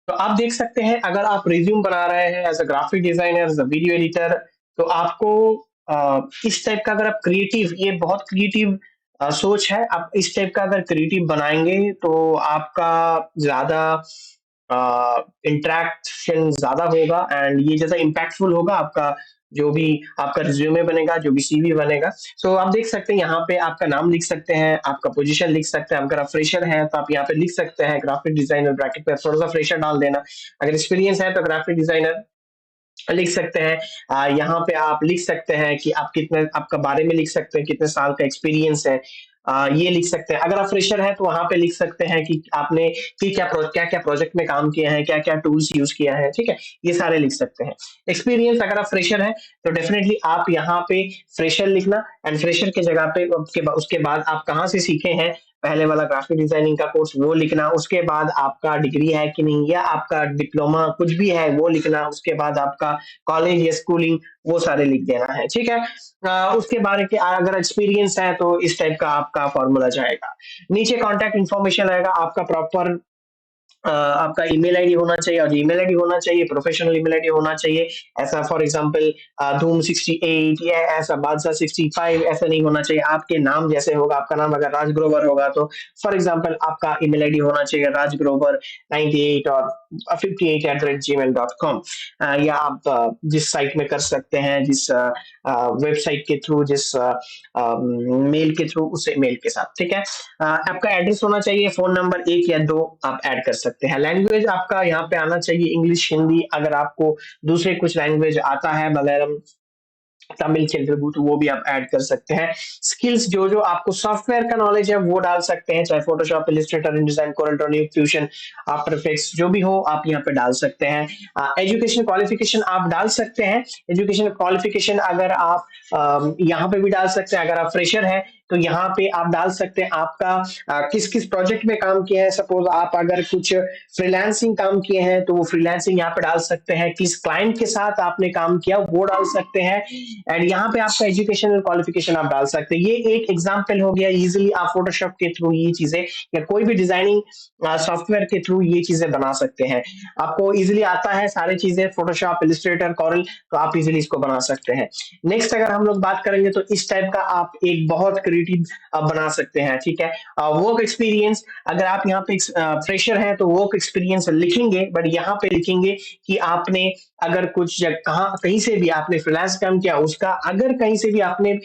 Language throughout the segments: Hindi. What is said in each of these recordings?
तो आप देख सकते हैं अगर आप रिज्यूम बना रहे हैं as a graphic designer, as a video editor, तो आपको इस टाइप का, अगर आप क्रिएटिव, ये बहुत क्रिएटिव सोच है, आप इस टाइप का अगर क्रिएटिव बनाएंगे तो आपका ज्यादा इंटरेक्शन ज्यादा होगा एंड ये ज्यादा इम्पैक्टफुल होगा आपका, जो भी आपका रिज्यूमे बनेगा, जो भी सीवी बनेगा। सो आप देख सकते हैं यहाँ पे आपका नाम लिख सकते हैं, आपका पोजीशन लिख सकते हैं, अगर आप फ्रेशर हैं तो आप यहाँ पे लिख सकते हैं ग्राफिक डिजाइनर, ब्रैकेट पे थोड़ा सा फ्रेशर डाल देना। अगर एक्सपीरियंस है तो ग्राफिक डिजाइनर लिख सकते हैं। यहाँ पे आप लिख सकते हैं कि आप कितने, आपका बारे में लिख सकते हैं कितने साल का एक्सपीरियंस है, ये लिख सकते हैं। अगर आप फ्रेशर हैं तो वहां पे लिख सकते हैं कि आपने क्या क्या प्रोजेक्ट में काम किया है, क्या क्या टूल्स यूज किया है, ठीक है, ये सारे लिख सकते हैं। एक्सपीरियंस, अगर आप फ्रेशर हैं तो डेफिनेटली आप यहाँ पे फ्रेशर लिखना, एंड फ्रेशर के जगह पे उसके बाद आप कहाँ से सीखे हैं, पहले वाला ग्राफिक डिजाइनिंग का कोर्स वो लिखना, उसके बाद आपका डिग्री है कि नहीं, या आपका डिप्लोमा कुछ भी है वो लिखना, उसके बाद आपका कॉलेज या स्कूलिंग, वो सारे लिख देना है, ठीक है। उसके बारे के अगर एक्सपीरियंस है तो इस टाइप का आपका फॉर्मूला जाएगा। नीचे कॉन्टैक्ट इन्फॉर्मेशन आएगा, आपका प्रॉपर आपका ईमेल आईडी होना चाहिए, और ईमेल आईडी होना चाहिए प्रोफेशनल ईमेल आईडी होना चाहिए। ऐसा फॉर एग्जांपल धूम 68 या ऐसा बादशाह 65 ऐसा नहीं होना चाहिए। आपके नाम जैसे होगा, आपका नाम अगर राज ग्रोवर होगा तो फॉर एग्जांपल आपका ईमेल आईडी होना चाहिए राजग्रोवर 98 और 58@gmail.com। या आप जिस साइट में कर सकते हैं, जिस वेबसाइट के थ्रू, जिस मेल के थ्रू, उस मेल के साथ, ठीक है। आपका एड्रेस होना चाहिए, फोन नंबर 1 या 2 आप ऐड कर सकते हैं। लैंग्वेज आपका यहाँ पे आना चाहिए इंग्लिश, हिंदी, अगर आपको दूसरे कुछ लैंग्वेज आता है, मलयालम, तमिल, तेलुगु, तो वो भी आप ऐड कर सकते हैं। स्किल्स, जो जो आपको सॉफ्टवेयर का नॉलेज है वो डाल सकते हैं, चाहे Photoshop, Illustrator, InDesign, Corel Draw, new fusion, After Effects, जो भी हो आप यहाँ पे डाल सकते हैं। एजुकेशन क्वालिफिकेशन आप डाल सकते हैं। एजुकेशन क्वालिफिकेशन अगर आप यहाँ पे भी डाल सकते हैं, अगर आप फ्रेशर हैं तो यहाँ पे आप डाल सकते हैं आपका किस किस प्रोजेक्ट में काम किया है। सपोज आप अगर कुछ फ्रीलांसिंग काम किए हैं तो वो फ्रीलांसिंग यहाँ पे डाल सकते हैं, किस क्लाइंट के साथ आपने काम किया वो डाल सकते हैं, एंड यहाँ पे आपका एजुकेशनल क्वालिफिकेशन आप डाल सकते हैं। ये एक एग्जांपल हो गया, इजीली आप फोटोशॉप के थ्रू ये चीजें, या कोई भी डिजाइनिंग सॉफ्टवेयर के थ्रू ये चीजें बना सकते हैं। आपको इजीली आता है सारी चीजें, फोटोशॉप, इलस्ट्रेटर, कॉरल, तो आप इजीली इसको बना सकते हैं। नेक्स्ट अगर हम लोग बात करेंगे तो इस टाइप का आप एक बहुत क्रिएटिव बना सकते हैं, ठीक है। वर्क एक्सपीरियंस, अगर आप यहाँ पे फ्रेशर हैं तो वर्क एक्सपीरियंस लिखेंगे, बट यहाँ पे लिखेंगे कि आपने अगर कुछ कहाँ कहीं से भी आपने फ्रीलांस काम किया उसका, अगर कहीं से भी आपने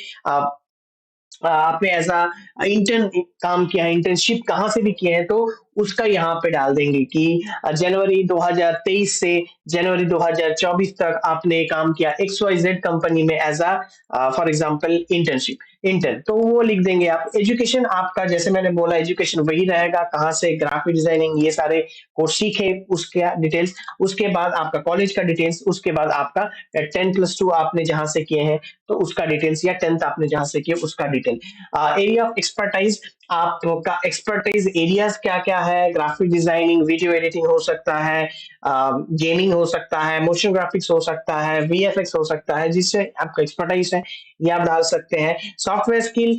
आपने एज अ इंटर्न काम किया है, इंटर्नशिप कहाँ से भी किए हैं तो उसका यहाँ पे डाल देंगे कि जनवरी 2023 से जनवरी 2024 तक आपने काम किया XYZ कंपनी में as a for example internship, intern, तो वो लिख देंगे आप। एजुकेशन आपका, जैसे मैंने बोला, एजुकेशन वही रहेगा, कहाँ से ग्राफिक डिजाइनिंग ये सारे कोर्स सीखे उसके डिटेल्स, उसके बाद आपका कॉलेज का डिटेल्स, उसके बाद आपका 10+2 आपने जहां से किए हैं तो उसका डिटेल्स, या 10th आपने जहां से किए उसका डिटेल। एरिया ऑफ एक्सपर्टाइज, आपका एक्सपर्टाइज एरियाज क्या क्या है, ग्राफिक डिजाइनिंग, वीडियो एडिटिंग हो सकता है, गेमिंग हो सकता है, मोशन ग्राफिक्स हो सकता है, VFX हो सकता है, जिससे आपका एक्सपर्टाइज है, ये आप डाल सकते हैं। सॉफ्टवेयर स्किल,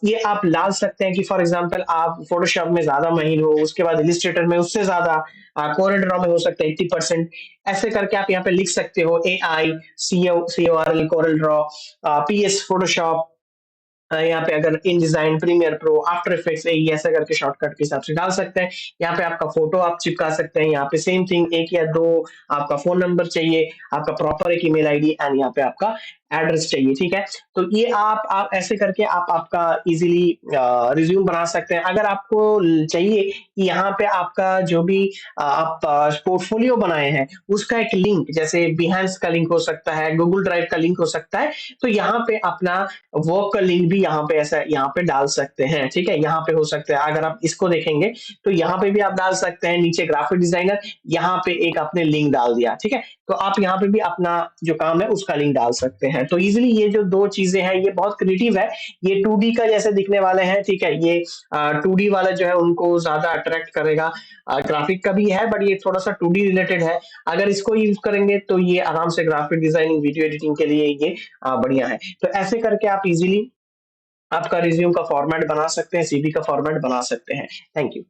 ये आप डाल सकते हैं कि फॉर एग्जांपल आप फोटोशॉप में ज्यादा माहिर हो, उसके बाद इलिस्ट्रेटर में उससे ज्यादा, कोरल ड्रॉ में हो सकता है 80%, ऐसे करके आप यहाँ पे लिख सकते हो। AI, CORL, Corel Draw, PS, Photoshop, यहाँ पे अगर InDesign, Premiere Pro, After Effects, ये ऐसा करके शॉर्टकट के हिसाब से डाल सकते हैं। यहाँ पे आपका फोटो आप चिपका सकते हैं, यहाँ पे सेम थिंग 1 या 2 आपका फोन नंबर चाहिए, आपका प्रॉपर एक ईमेल आईडी, एंड यहाँ पे आपका एड्रेस चाहिए, ठीक है। तो ये आप ऐसे करके आप आपका इजीली रिज्यूम बना सकते हैं। अगर आपको चाहिए कि यहाँ पे आपका जो भी आप पोर्टफोलियो बनाए हैं उसका एक लिंक, जैसे बिहेंस का लिंक हो सकता है, गूगल ड्राइव का लिंक हो सकता है, तो यहाँ पे अपना वर्क का लिंक भी यहाँ पे ऐसा यहाँ पे डाल सकते हैं, ठीक है। यहाँ पे हो सकता है, अगर आप इसको देखेंगे तो यहाँ पे भी आप डाल सकते हैं, नीचे ग्राफिक डिजाइनर, यहाँ पे एक आपने लिंक डाल दिया, ठीक है। तो आप यहाँ पे भी अपना जो काम है उसका लिंक डाल सकते हैं। तो इजिली ये जो 2 चीजें हैं ये बहुत क्रिएटिव है, ये 2D का जैसे दिखने वाले हैं, ठीक है। ये 2D वाला जो है उनको ज्यादा अट्रैक्ट करेगा, ग्राफिक का भी है बट ये थोड़ा सा 2D रिलेटेड है। अगर इसको यूज करेंगे तो ये आराम से ग्राफिक डिजाइनिंग, वीडियो एडिटिंग के लिए ये बढ़िया है। तो ऐसे करके आप इजीली आपका रिज्यूम का फॉर्मेट बना सकते हैं, CV का फॉर्मेट बना सकते हैं। Thank you.